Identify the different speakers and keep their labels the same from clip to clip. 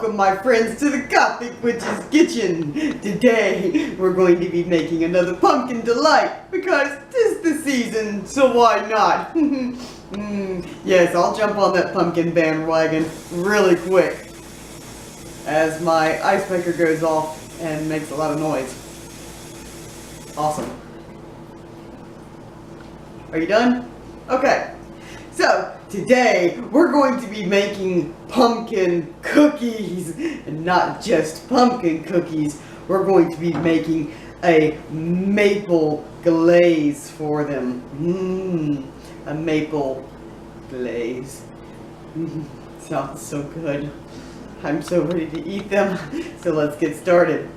Speaker 1: Welcome my friends to the Gothic Witch's Kitchen. Today we're going to be making another pumpkin delight because 'tis the season, so why not? Yes, I'll jump on that pumpkin bandwagon really quick as my ice maker goes off and makes a lot of noise. Awesome. Are you done? Okay. So, today we're going to be making pumpkin cookies, and not just pumpkin cookies. We're going to be making a maple glaze for them. A maple glaze. Sounds so good. I'm so ready to eat them. So let's get started.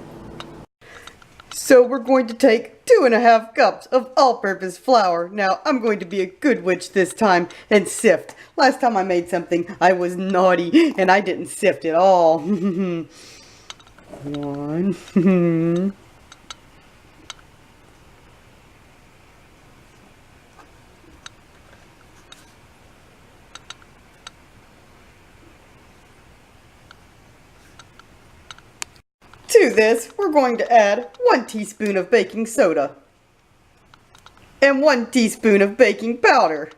Speaker 1: So we're going to take 2.5 cups of all-purpose flour. Now, I'm going to be a good witch this time and sift. Last time I made something, I was naughty and I didn't sift at all. One. To this, we're going to add 1 teaspoon of baking soda and 1 teaspoon of baking powder,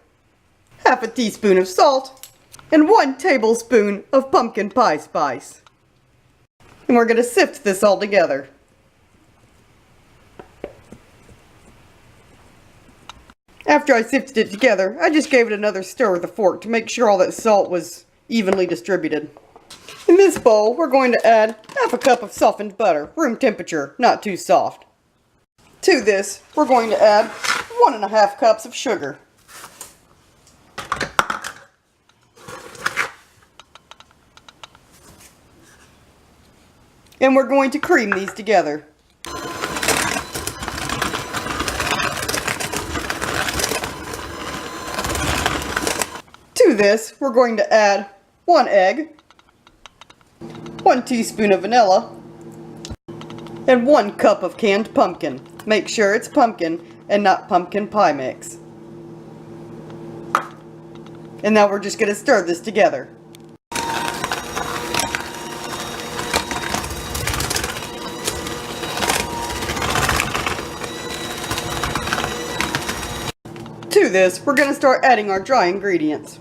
Speaker 1: half a teaspoon of salt, and 1 tablespoon of pumpkin pie spice. And we're going to sift this all together. After I sifted it together, I just gave it another stir with a fork to make sure all that salt was evenly distributed. In this bowl, we're going to add half a cup of softened butter, room temperature, not too soft. To this, we're going to add 1.5 cups of sugar. And we're going to cream these together. To this, we're going to add 1 egg, 1 teaspoon of vanilla, and 1 cup of canned pumpkin. Make sure it's pumpkin and not pumpkin pie mix. And now we're just going to stir this together. To this, we're going to start adding our dry ingredients.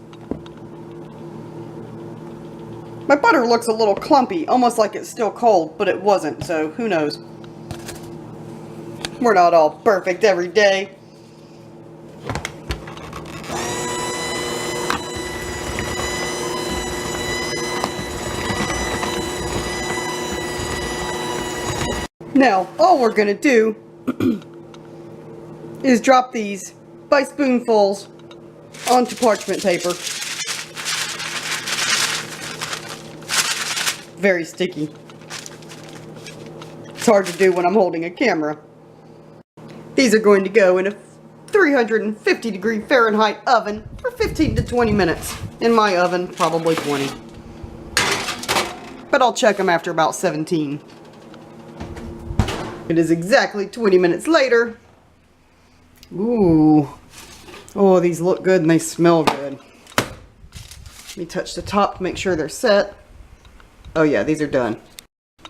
Speaker 1: My butter looks a little clumpy, almost like it's still cold, but it wasn't, so who knows. We're not all perfect every day. Now, all we're going to do is drop these by spoonfuls onto parchment paper. Very sticky. It's hard to do when I'm holding a camera. These are going to go in a 350-degree Fahrenheit oven for 15 to 20 minutes. In my oven, probably 20. But I'll check them after about 17. It is exactly 20 minutes later. Ooh. Oh, these look good and they smell good. Let me touch the top to make sure they're set. Oh yeah, these are done.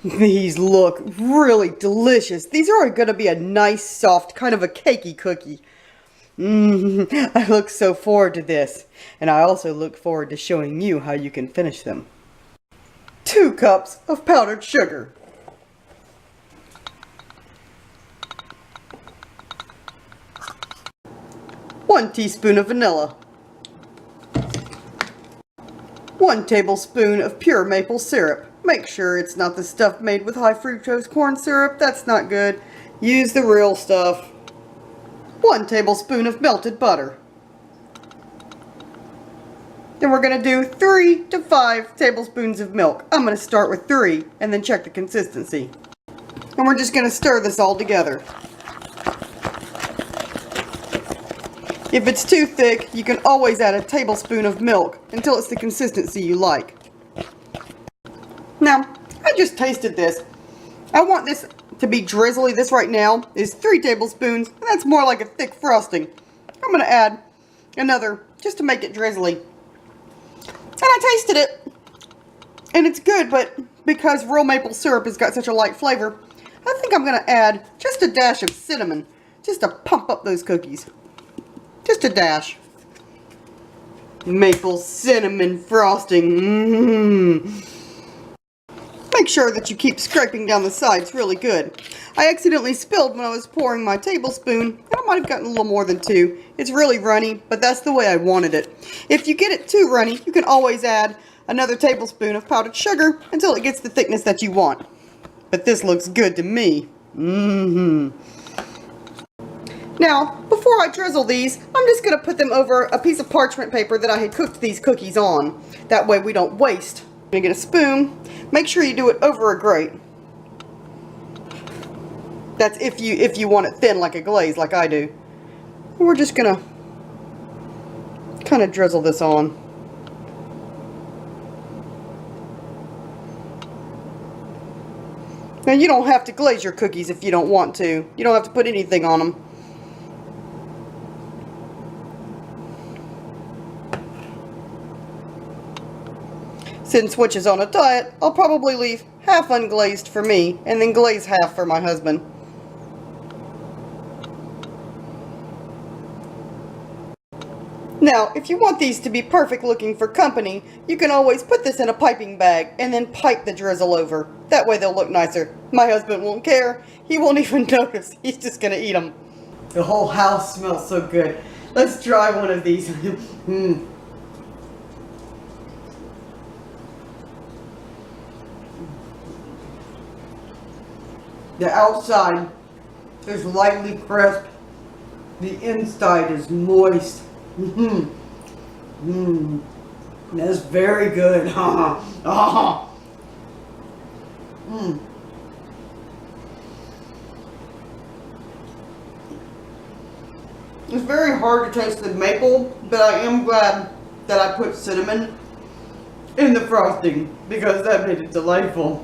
Speaker 1: These look really delicious. These are going to be a nice, soft, kind of a cakey cookie. I look so forward to this. And I also look forward to showing you how you can finish them. 2 cups of powdered sugar. 1 teaspoon of vanilla. 1 tablespoon of pure maple syrup. Make sure it's not the stuff made with high fructose corn syrup. That's not good. Use the real stuff. 1 tablespoon of melted butter. Then we're going to do 3 to 5 tablespoons of milk. I'm going to start with 3 and then check the consistency. And we're just going to stir this all together. If it's too thick, you can always add a tablespoon of milk until it's the consistency you like. Now, I just tasted this. I want this to be drizzly. This right now is 3 tablespoons, and that's more like a thick frosting. I'm going to add another just to make it drizzly. And I tasted it. And it's good, but because real maple syrup has got such a light flavor, I think I'm going to add just a dash of cinnamon, just to pump up those cookies. Just a dash. Maple cinnamon frosting. Make sure that you keep scraping down the sides really good. I accidentally spilled when I was pouring my tablespoon. I might have gotten a little more than 2. It's really runny, but that's the way I wanted it. If you get it too runny, you can always add another tablespoon of powdered sugar until it gets the thickness that you want. But this looks good to me. Now, before I drizzle these, I'm just going to put them over a piece of parchment paper that I had cooked these cookies on. That way we don't waste. I'm going to get a spoon. Make sure you do it over a grate. That's if you want it thin like a glaze, like I do. And we're just going to kind of drizzle this on. Now you don't have to glaze your cookies if you don't want to. You don't have to put anything on them. Since Witch is on a diet, I'll probably leave half unglazed for me and then glaze half for my husband. Now, if you want these to be perfect looking for company, you can always put this in a piping bag and then pipe the drizzle over. That way they'll look nicer. My husband won't care. He won't even notice. He's just going to eat them. The whole house smells so good. Let's try one of these. The outside is lightly crisp. The inside is moist. That's very good. It's very hard to taste the maple, but I am glad that I put cinnamon in the frosting because that made it delightful.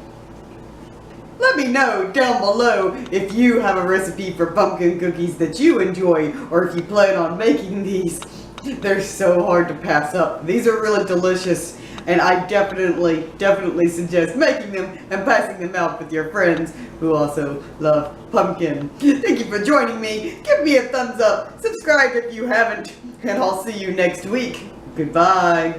Speaker 1: Let me know down below if you have a recipe for pumpkin cookies that you enjoy, or if you plan on making these. They're so hard to pass up. These are really delicious, and I definitely suggest making them and passing them out with your friends who also love pumpkin. Thank you for joining me. Give me a thumbs up, subscribe if you haven't, and I'll see you next week. Goodbye.